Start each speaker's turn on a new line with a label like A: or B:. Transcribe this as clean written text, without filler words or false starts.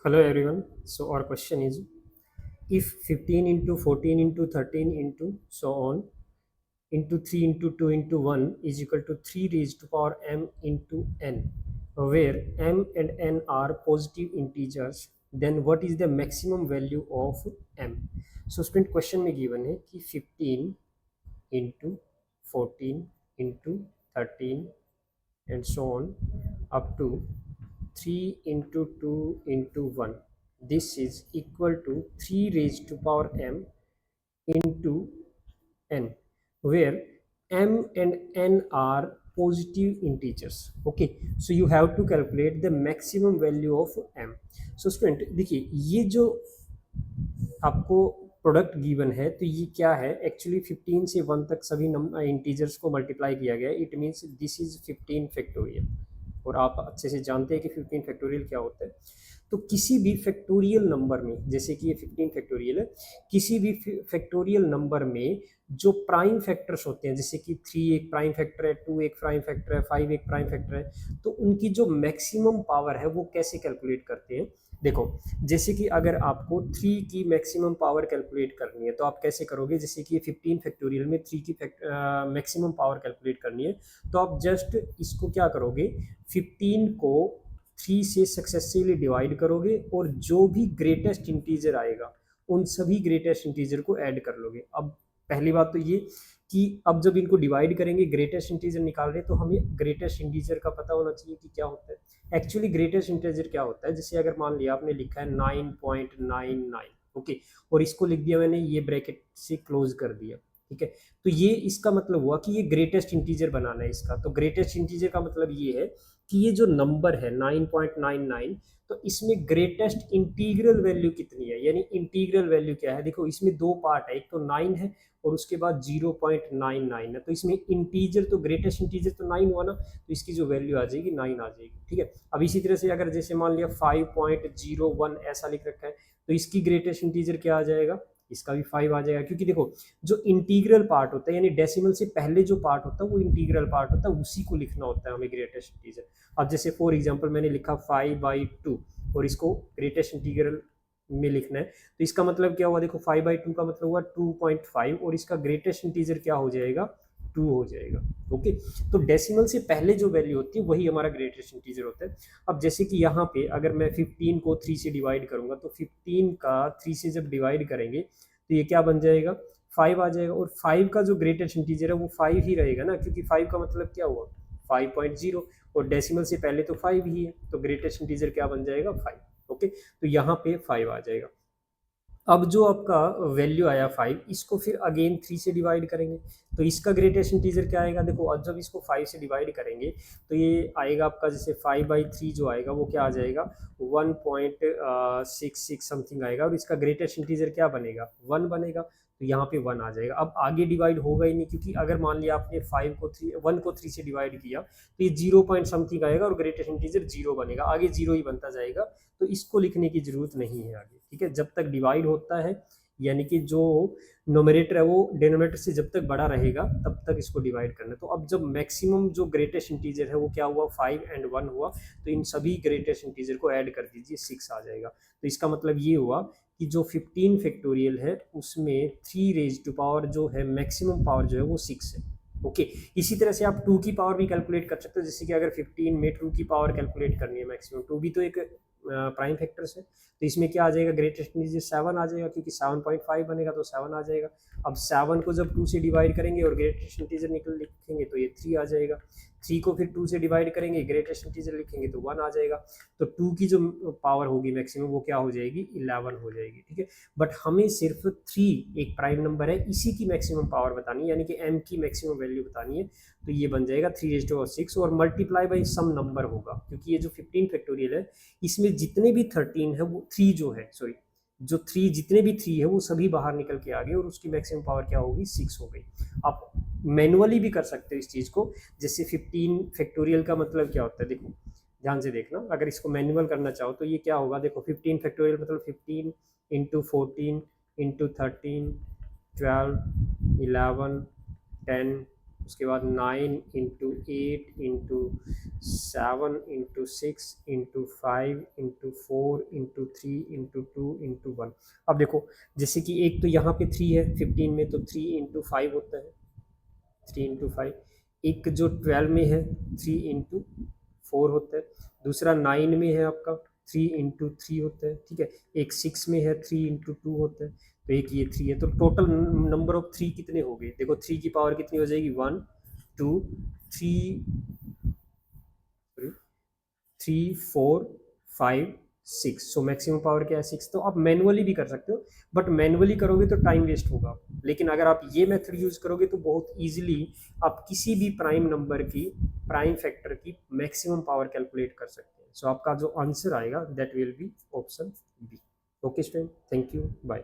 A: Hello everyone. So our question is, if 15 into 14 into 13 into so on into 3 into 2 into 1 is equal to 3 raised to power m into n, where m and n are positive integers, then what is the maximum value of m? So student, question में given है कि 15 into 14 into 13 and so on up to 3 into 2 into 1. This is equal to 3 raised to power m into n, where m and n are positive integers. Okay, so you have to calculate the maximum value of m. So student देखिए, ये जो आपको product given है तो ये क्या है actually 15 से 1 तक सभी इंटीजर्स को मल्टीप्लाई किया गया है. It means this is 15 factorial. और आप अच्छे से जानते हैं कि 15 फैक्टोरियल क्या होता है. तो किसी भी फैक्टोरियल नंबर में, जैसे कि ये 15 फैक्टोरियल है, किसी भी फैक्टोरियल नंबर में जो प्राइम फैक्टर्स होते हैं, जैसे कि 3 एक प्राइम फैक्टर है, 2 एक प्राइम फैक्टर है, 5 एक प्राइम फैक्टर है, तो उनकी जो मैक्सिमम पावर है वो कैसे कैलकुलेट करते हैं. देखो, जैसे कि अगर आपको 3 की मैक्सिमम पावर कैलकुलेट करनी है तो आप कैसे करोगे. जैसे कि 15 फैक्टोरियल में 3 की मैक्सिमम पावर कैलकुलेट करनी है तो आप जस्ट इसको क्या करोगे, 15 को 3 से सक्सेसफुली डिवाइड करोगे और जो भी ग्रेटेस्ट इंटीजर आएगा उन सभी ग्रेटेस्ट इंटीजर को ऐड कर लोगे. अब पहली बात तो ये कि अब जब इनको डिवाइड करेंगे, ग्रेटेस्ट इंटीजर निकाल रहे हैं तो हमें ग्रेटेस्ट इंटीजर का पता होना चाहिए कि क्या होता है. एक्चुअली ग्रेटेस्ट इंटीजर क्या होता है, जैसे अगर मान लिया आपने लिखा है 9.99. ओके, और इसको लिख दिया मैंने ये ब्रैकेट से क्लोज कर दिया. ठीक है, तो ये इसका मतलब हुआ कि ये ग्रेटेस्ट इंटीजर बनाना है इसका. तो ग्रेटेस्ट इंटीजर का मतलब ये है कि ये जो नंबर है 9.99, तो इसमें ग्रेटेस्ट इंटीग्रल वैल्यू कितनी है, यानी इंटीग्रल वैल्यू क्या है. देखो, इसमें दो पार्ट है, एक तो 9 है और उसके बाद 0.99 है. तो इसमें इंटीजर तो ग्रेटेस्ट इंटीजर तो 9 हुआ ना, तो इसकी जो वैल्यू आ जाएगी 9 आ जाएगी. ठीक है, अब इसी तरह से अगर जैसे मान लिया 5.01 ऐसा लिख रखा है तो इसकी ग्रेटेस्ट इंटीजर क्या आ जाएगा, इसका भी 5 आ जाएगा. क्योंकि देखो, जो इंटीग्रल पार्ट होता है यानी डेसिमल से पहले जो पार्ट होता है वो इंटीग्रल पार्ट होता है, उसी को लिखना होता है हमें ग्रेटेस्ट इंटीजर. अब जैसे फॉर एग्जांपल मैंने लिखा 5/2 और इसको ग्रेटेस्ट इंटीग्रल में लिखना है तो इसका मतलब क्या हुआ, देखो 5/2 का मतलब हुआ 2.5 और इसका ग्रेटेस्ट इंटीजर क्या हो जाएगा, 2 हो जाएगा. ओके, तो डेसिमल से पहले जो वैल्यू होती है वही हमारा ग्रेटेस्ट इंटीजर होता है. अब जैसे कि यहाँ पे अगर मैं 15 को 3 से डिवाइड करूंगा तो 15 का 3 से जब डिवाइड करेंगे तो ये क्या बन जाएगा, 5 आ जाएगा. और 5 का जो ग्रेटेस्ट इंटीजर है वो 5 ही रहेगा ना, क्योंकि 5 का मतलब क्या हुआ 5.0 और डेसिमल से पहले तो 5 ही है, तो ग्रेटेस्ट इंटीजर क्या बन जाएगा 5. ओके, तो यहाँ पे 5 आ जाएगा. अब जो आपका वैल्यू आया 5, इसको फिर अगेन 3 से डिवाइड करेंगे तो इसका ग्रेटेस्ट इंटीजर क्या आएगा. देखो, अब जब इसको 5 से डिवाइड करेंगे तो ये आएगा आपका, जैसे 5/3 जो आएगा वो क्या आ जाएगा 1.66 समथिंग आएगा और इसका ग्रेटेस्ट इंटीजर क्या बनेगा 1 बनेगा. तो यहाँ पे 1 आ जाएगा. अब आगे डिवाइड होगा ही नहीं, क्योंकि अगर मान लिया आपने 1 को 3 से डिवाइड किया तो ये 0 पॉइंट समथिंग आएगा और ग्रेटेस्ट इंटीजर 0 बनेगा, आगे 0 ही बनता जाएगा. तो इसको लिखने की जरूरत नहीं है आगे. ठीक है, जब तक डिवाइड होता है यानी कि जो नोमिनेटर है वो डिनोमिनेटर से जब तक बड़ा रहेगा तब तक इसको डिवाइड करना है. तो अब जब मैक्सिमम जो ग्रेटेस्ट इंटीजर है वो क्या हुआ 5 एंड 1 हुआ, तो इन सभी ग्रेटेस्ट इंटीजर को ऐड कर दीजिए, 6 आ जाएगा. तो इसका मतलब ये हुआ कि जो 15 फैक्टोरियल है उसमें 3 रेज टू पावर जो है मैक्सिमम पावर जो है वो 6 है. ओके, इसी तरह से आप 2 की पावर भी कैलकुलेट कर सकते हो. जैसे कि अगर 15 में 2 की पावर कैलकुलेट करनी है मैक्सिमम, 2 भी तो एक प्राइम फैक्टर्स है, तो इसमें क्या आ जाएगा ग्रेटेस्ट इंटीजर 7 आ जाएगा, क्योंकि 7.5 बनेगा तो 7 आ जाएगा. अब 7 को जब 2 से डिवाइड करेंगे और ग्रेटेस्ट इंटीजर निकल लिखेंगे तो ये 3 आ जाएगा. 3 को फिर 2 से डिवाइड करेंगे, ग्रेटेस्ट इंटीजर लिखेंगे तो 1 आ जाएगा. तो 2 की जो पावर होगी मैक्सिमम वो क्या हो जाएगी 11 हो जाएगी. ठीक है, बट हमें सिर्फ 3 एक प्राइम नंबर है, इसी की मैक्सिमम पावर बतानी है, यानी कि m की मैक्सिमम वैल्यू बतानी है. तो ये बन जाएगा 3 और मल्टीप्लाई बाई सम नंबर होगा, क्योंकि ये जो 15 फैक्टोरियल है इसमें जितने भी 13 है वो 3 जो है सॉरी जो 3 जितने भी 3 है वो सभी बाहर निकल के आ गए और उसकी मैक्सिमम पावर क्या होगी 6 हो गई. आप मैनुअली भी कर सकते हो इस चीज़ को. जैसे 15 फैक्टोरियल का मतलब क्या होता है, देखो ध्यान से देखना, अगर इसको मैनुअल करना चाहो तो ये क्या होगा. देखो 15 फैक्टोरियल मतलब 15 इंटू 14 इंटू 13 12 11 10 उसके बाद 9 into 8 into 7 into 6 into 5 into 4 into 3 into 2 into 1। अब देखो जैसे कि एक तो यहाँ पे 3 है 15 में, तो 3 इंटू 5 होता है, 3 इंटू 5। एक जो 12 में है 3 इंटू 4 होता है, दूसरा 9 में है आपका 3 इंटू 3 होता है, ठीक है। एक 6 में है 3 इंटू 2 होता है, तो एक ये 3 है। तो टोटल नंबर ऑफ 3 कितने हो गए, देखो 3 की पावर कितनी हो जाएगी, 1 2 3 3 4 5 6। सो मैक्सिमम पावर क्या है 6। तो आप मैनुअली भी कर सकते हो, बट मैनुअली करोगे तो टाइम वेस्ट होगा, लेकिन अगर आप ये मेथड यूज करोगे तो बहुत इजीली आप किसी भी प्राइम नंबर की, प्राइम फैक्टर की मैक्सिमम पावर कैलकुलेट कर सकते हैं। सो आपका जो आंसर आएगा that will be option B. Okay student, thank you, bye.